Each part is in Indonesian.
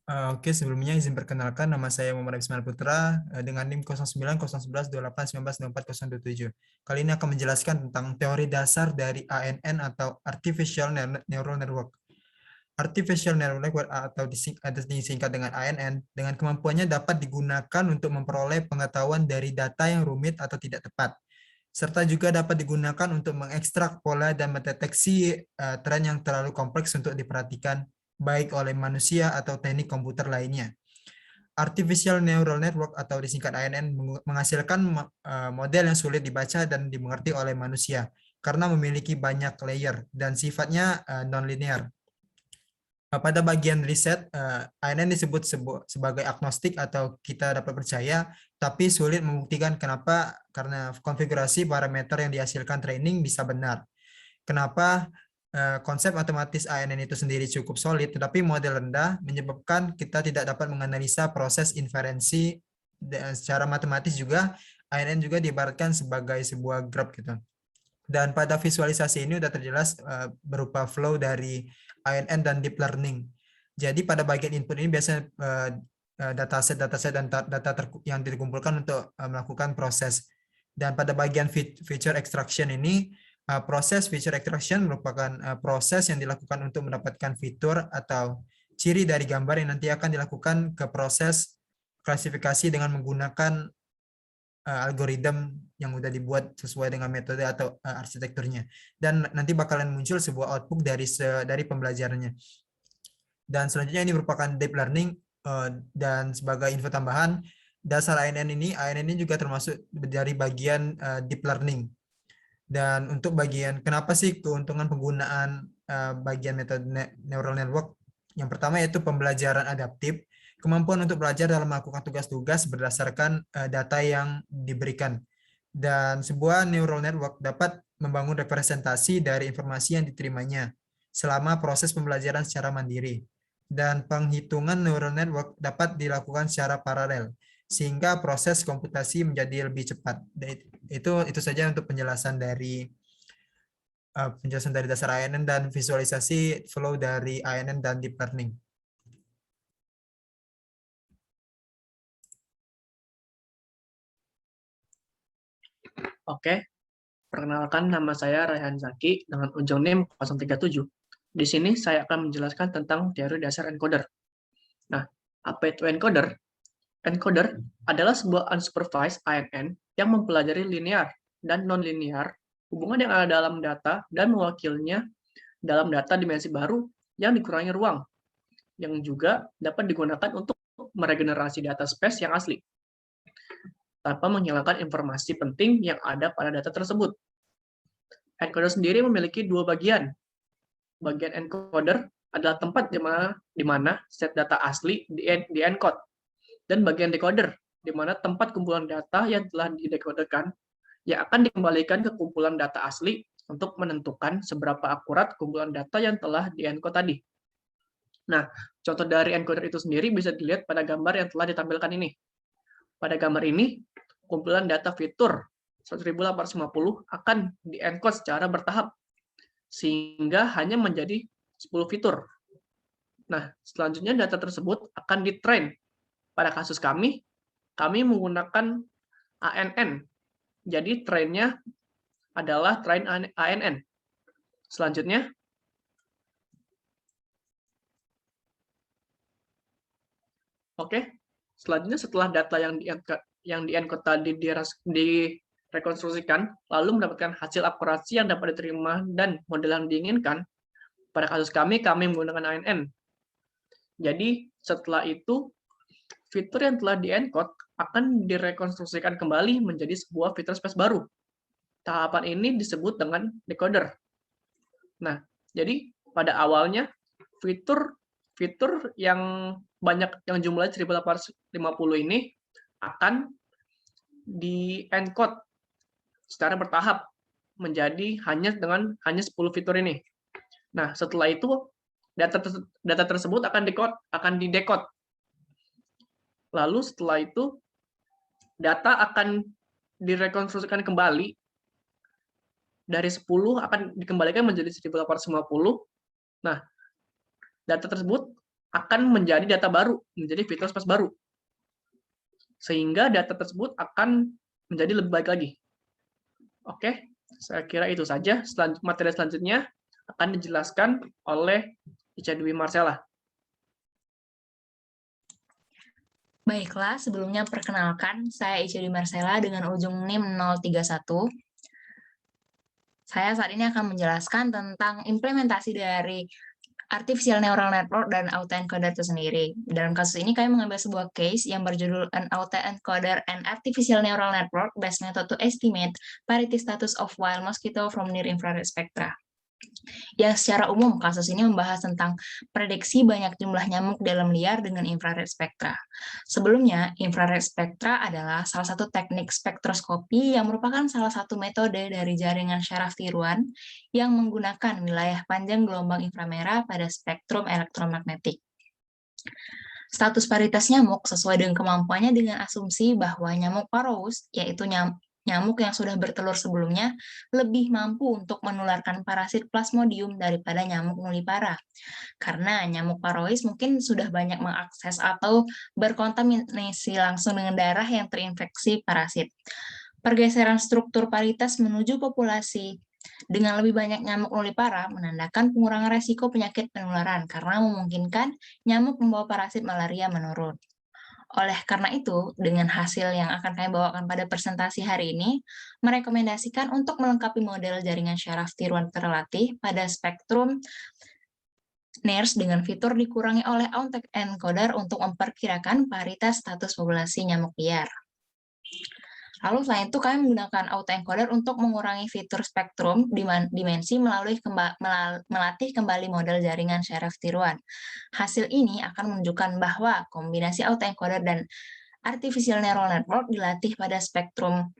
Oke, sebelumnya izin perkenalkan, nama saya Muhammad Ismail Putra dengan NIM 09011128192427. Kali ini akan menjelaskan tentang teori dasar dari ANN atau Artificial Neural Network. Artificial Neural Network atau disingkat dengan ANN, dengan kemampuannya dapat digunakan untuk memperoleh pengetahuan dari data yang rumit atau tidak tepat, serta juga dapat digunakan untuk mengekstrak pola dan mendeteksi tren yang terlalu kompleks untuk diperhatikan baik oleh manusia atau teknik komputer lainnya. Artificial Neural Network atau disingkat ANN menghasilkan model yang sulit dibaca dan dimengerti oleh manusia karena memiliki banyak layer dan sifatnya non-linear. Pada bagian riset, ANN disebut sebagai agnostik atau kita dapat percaya, tapi sulit membuktikan kenapa, karena konfigurasi parameter yang dihasilkan training bisa benar. Kenapa konsep matematis ANN itu sendiri cukup solid, tetapi model rendah menyebabkan kita tidak dapat menganalisa proses inferensi secara matematis juga. ANN juga diibaratkan sebagai sebuah graph gitu. Dan pada visualisasi ini sudah terjelas berupa flow dari ANN dan deep learning. Jadi pada bagian input ini biasanya dataset dan data yang dikumpulkan untuk melakukan proses. Dan pada bagian feature extraction ini, proses feature extraction merupakan proses yang dilakukan untuk mendapatkan fitur atau ciri dari gambar yang nanti akan dilakukan ke proses klasifikasi dengan menggunakan algoritma yang udah dibuat sesuai dengan metode atau arsitekturnya, dan nanti bakalan muncul sebuah output dari pembelajarannya. Dan selanjutnya ini merupakan deep learning, dan sebagai info tambahan, dasar ANN ini juga termasuk dari bagian deep learning. Dan untuk bagian kenapa sih keuntungan penggunaan bagian metode neural network, yang pertama yaitu pembelajaran adaptif, kemampuan untuk belajar dalam melakukan tugas-tugas berdasarkan data yang diberikan. Dan sebuah neural network dapat membangun representasi dari informasi yang diterimanya selama proses pembelajaran secara mandiri. Dan penghitungan neural network dapat dilakukan secara paralel, sehingga proses komputasi menjadi lebih cepat. Itu saja untuk penjelasan dari dasar ANN dan visualisasi flow dari ANN dan deep learning. Oke, perkenalkan nama saya Raihan Zaki dengan ujung NIM 037. Di sini saya akan menjelaskan tentang teori dasar encoder. Nah, apa itu encoder? Encoder adalah sebuah unsupervised ANN yang mempelajari linear dan non-linear hubungan yang ada dalam data dan mewakilinya dalam data dimensi baru yang dikurangi ruang, yang juga dapat digunakan untuk meregenerasi data space yang asli tanpa menghilangkan informasi penting yang ada pada data tersebut. Encoder sendiri memiliki dua bagian. Bagian encoder adalah tempat di mana set data asli di-encode, dan bagian decoder di mana tempat kumpulan data yang telah didecoderkan yang akan dikembalikan ke kumpulan data asli untuk menentukan seberapa akurat kumpulan data yang telah di-encode tadi. Nah, contoh dari encoder itu sendiri bisa dilihat pada gambar yang telah ditampilkan ini. Pada gambar ini, kumpulan data fitur 1850 akan di-encode secara bertahap, sehingga hanya menjadi 10 fitur. Nah, selanjutnya data tersebut akan di-train. Pada kasus kami menggunakan ANN. Jadi, train-nya adalah train ANN. Selanjutnya, selanjutnya setelah data yang di-encode tadi direkonstruksikan, lalu mendapatkan hasil akurasi yang dapat diterima dan model yang diinginkan, pada kasus kami menggunakan ANN. Jadi, setelah itu, fitur yang telah di-encode akan direkonstruksikan kembali menjadi sebuah fitur space baru. Tahapan ini disebut dengan decoder. Nah, jadi pada awalnya fitur yang banyak, yang jumlahnya 1850 ini akan di-encode secara bertahap menjadi hanya 10 fitur ini. Nah, setelah itu data tersebut akan di-decode. Lalu setelah itu data akan direkonstruksikan kembali, dari 10 akan dikembalikan menjadi 1850. Nah, data tersebut akan menjadi data baru, menjadi fitur space baru. Sehingga data tersebut akan menjadi lebih baik lagi. Oke, saya kira itu saja. Materi selanjutnya akan dijelaskan oleh Ica Dwi Marcella. Baiklah, sebelumnya perkenalkan, saya Ica Dwi Marcella dengan ujung NIM 031. Saya saat ini akan menjelaskan tentang implementasi dari Artificial Neural Network dan autoencoder itu sendiri. Dalam kasus ini, kami mengambil sebuah case yang berjudul An Autoencoder and Artificial Neural Network Based Method to Estimate Parity Status of Wild Mosquito from Near Infrared Spectra. Yang secara umum, kasus ini membahas tentang prediksi banyak jumlah nyamuk dalam liar dengan infrared spektra. Sebelumnya, infrared spektra adalah salah satu teknik spektroskopi yang merupakan salah satu metode dari jaringan syaraf tiruan yang menggunakan wilayah panjang gelombang inframerah pada spektrum elektromagnetik. Status paritas nyamuk sesuai dengan kemampuannya dengan asumsi bahwa nyamuk parous, yaitu nyamuk yang sudah bertelur sebelumnya, lebih mampu untuk menularkan parasit plasmodium daripada nyamuk nulipara. Karena nyamuk parois mungkin sudah banyak mengakses atau berkontaminasi langsung dengan darah yang terinfeksi parasit. Pergeseran struktur paritas menuju populasi dengan lebih banyak nyamuk nulipara menandakan pengurangan resiko penyakit penularan karena memungkinkan nyamuk membawa parasit malaria menurun. Oleh karena itu, dengan hasil yang akan kami bawakan pada presentasi hari ini, merekomendasikan untuk melengkapi model jaringan syaraf tiruan terlatih pada spektrum NIRS dengan fitur dikurangi oleh autoencoder untuk memperkirakan paritas status populasi nyamuk liar. Lalu selain itu kami menggunakan autoencoder untuk mengurangi fitur spektrum dimensi melalui melatih kembali model jaringan syaraf tiruan. Hasil ini akan menunjukkan bahwa kombinasi autoencoder dan artificial neural network dilatih pada spektrum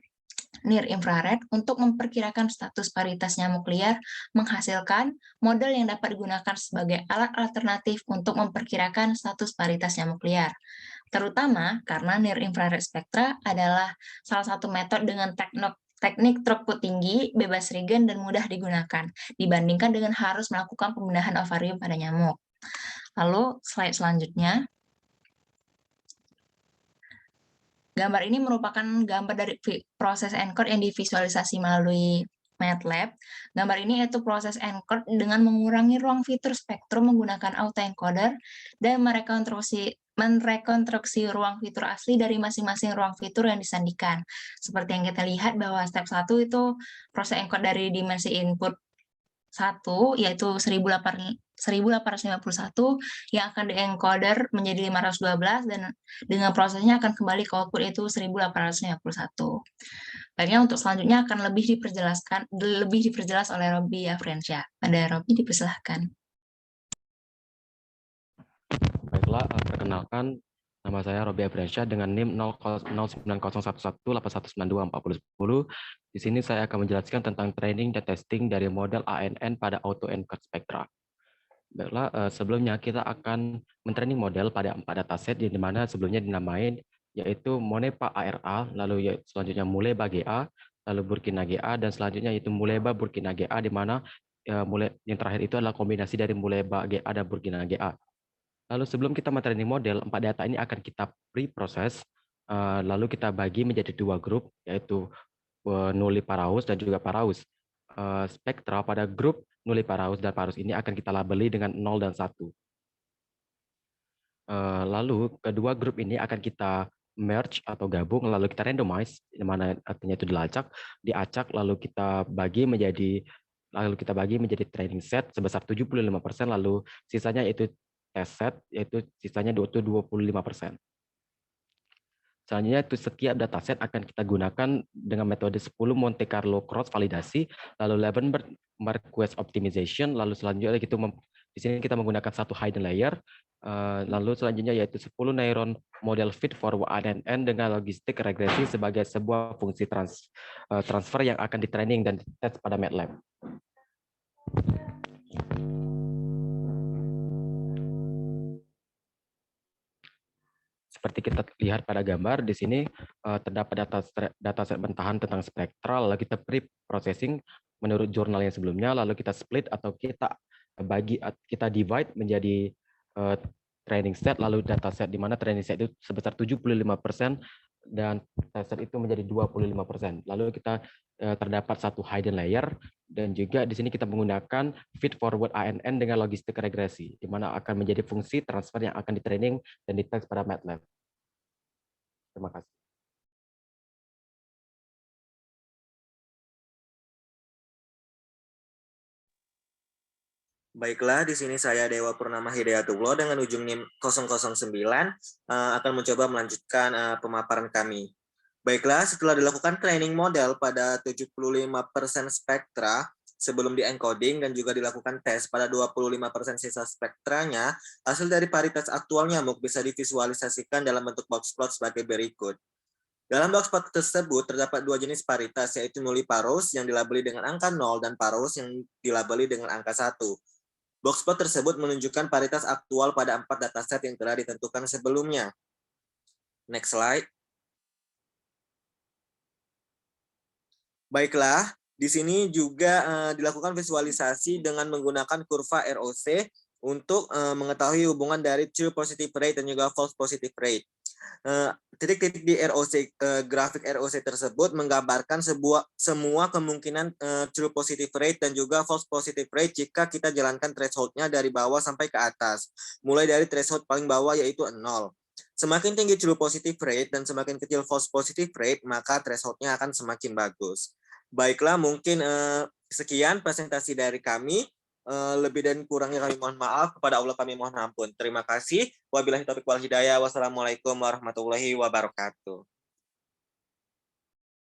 near infrared untuk memperkirakan status paritas nyamuk liar menghasilkan model yang dapat digunakan sebagai alat alternatif untuk memperkirakan status paritas nyamuk liar. Terutama karena near infrared spectra adalah salah satu metode dengan teknik throughput tinggi, bebas regen, dan mudah digunakan, dibandingkan dengan harus melakukan pembedahan ovarium pada nyamuk. Lalu, slide selanjutnya. Gambar ini merupakan gambar dari proses ENCODE yang divisualisasi melalui MATLAB. Gambar ini yaitu proses ENCODE dengan mengurangi ruang fitur spektrum menggunakan autoencoder dan merekonstruksi ruang fitur asli dari masing-masing ruang fitur yang disandikan. Seperti yang kita lihat bahwa step 1 itu proses encode dari dimensi input 1, yaitu 1851 yang akan diencoder menjadi 512 dan dengan prosesnya akan kembali ke output itu 1851. Baiknya untuk selanjutnya akan lebih diperjelas oleh Robby Afrensya. Pada Robby dipersilahkan. Baiklah, perkenalkan nama saya Robby Afrensya dengan NIM 090111181924010. Di sini saya akan menjelaskan tentang training dan testing dari model ANN pada autoencode spektra. Baiklah, sebelumnya kita akan mentraining model pada 4 dataset yang dimana sebelumnya dinamain yaitu Monepa ARA, lalu selanjutnya Muleba GA, lalu Burkina GA, dan selanjutnya yaitu Muleba Burkina GA, di mana yang terakhir itu adalah kombinasi dari Muleba GA dan Burkina GA. Lalu sebelum kita mentraining model, 4 data ini akan kita pre-proses, lalu kita bagi menjadi 2 grup, yaitu nuliparaus dan juga paraus. Spektra pada grup nuliparaus dan paraus ini akan kita labeli dengan 0 dan 1. Lalu kedua grup ini akan kita merge atau gabung, lalu kita randomize, di mana artinya itu diacak, lalu kita bagi menjadi training set sebesar 75%, lalu sisanya itu test set, yaitu sisanya 25%. Selanjutnya itu setiap dataset akan kita gunakan dengan metode 10 Monte Carlo cross validasi, lalu 11 Marquez optimization, lalu selanjutnya di sini kita menggunakan satu hidden layer, lalu selanjutnya yaitu 10 neuron model fit for ANN dengan logistik regresi sebagai sebuah fungsi transfer yang akan di-training dan tes pada MATLAB. Seperti kita lihat pada gambar di sini terdapat dataset bentahan tentang spektral, lalu kita pre-processing menurut jurnal yang sebelumnya, lalu kita split atau kita divide menjadi training set lalu data set, di mana training set itu sebesar 75% dan test set itu menjadi 25%. Lalu kita terdapat satu hidden layer, dan juga di sini kita menggunakan feed forward ANN dengan logistik regresi, di mana akan menjadi fungsi transfer yang akan di-training dan di-test pada MATLAB. Terima kasih. Baiklah, di sini saya Dewa Purnama Hidayatullah dengan ujung NIM 009 akan mencoba melanjutkan pemaparan kami. Baiklah, setelah dilakukan training model pada 75% spektra sebelum di-encoding dan juga dilakukan tes pada 25% sisa spektranya, hasil dari paritas aktual nyamuk bisa divisualisasikan dalam bentuk box plot sebagai berikut. Dalam box plot tersebut terdapat dua jenis paritas, yaitu nulliparous yang dilabeli dengan angka 0 dan parous yang dilabeli dengan angka 1. Box plot tersebut menunjukkan paritas aktual pada 4 dataset yang telah ditentukan sebelumnya. Next slide. Baiklah, di sini juga dilakukan visualisasi dengan menggunakan kurva ROC untuk mengetahui hubungan dari true positive rate dan juga false positive rate. Titik-titik di ROC, grafik ROC tersebut menggambarkan semua kemungkinan true positive rate dan juga false positive rate jika kita jalankan threshold-nya dari bawah sampai ke atas. Mulai dari threshold paling bawah yaitu 0. Semakin tinggi true positive rate dan semakin kecil false positive rate, maka threshold-nya akan semakin bagus. Baiklah, mungkin sekian presentasi dari kami. Lebih dan kurangnya kami mohon maaf, kepada Allah kami mohon ampun. Terima kasih. Wabillahi taufiq wal hidayah. Wassalamualaikum warahmatullahi wabarakatuh.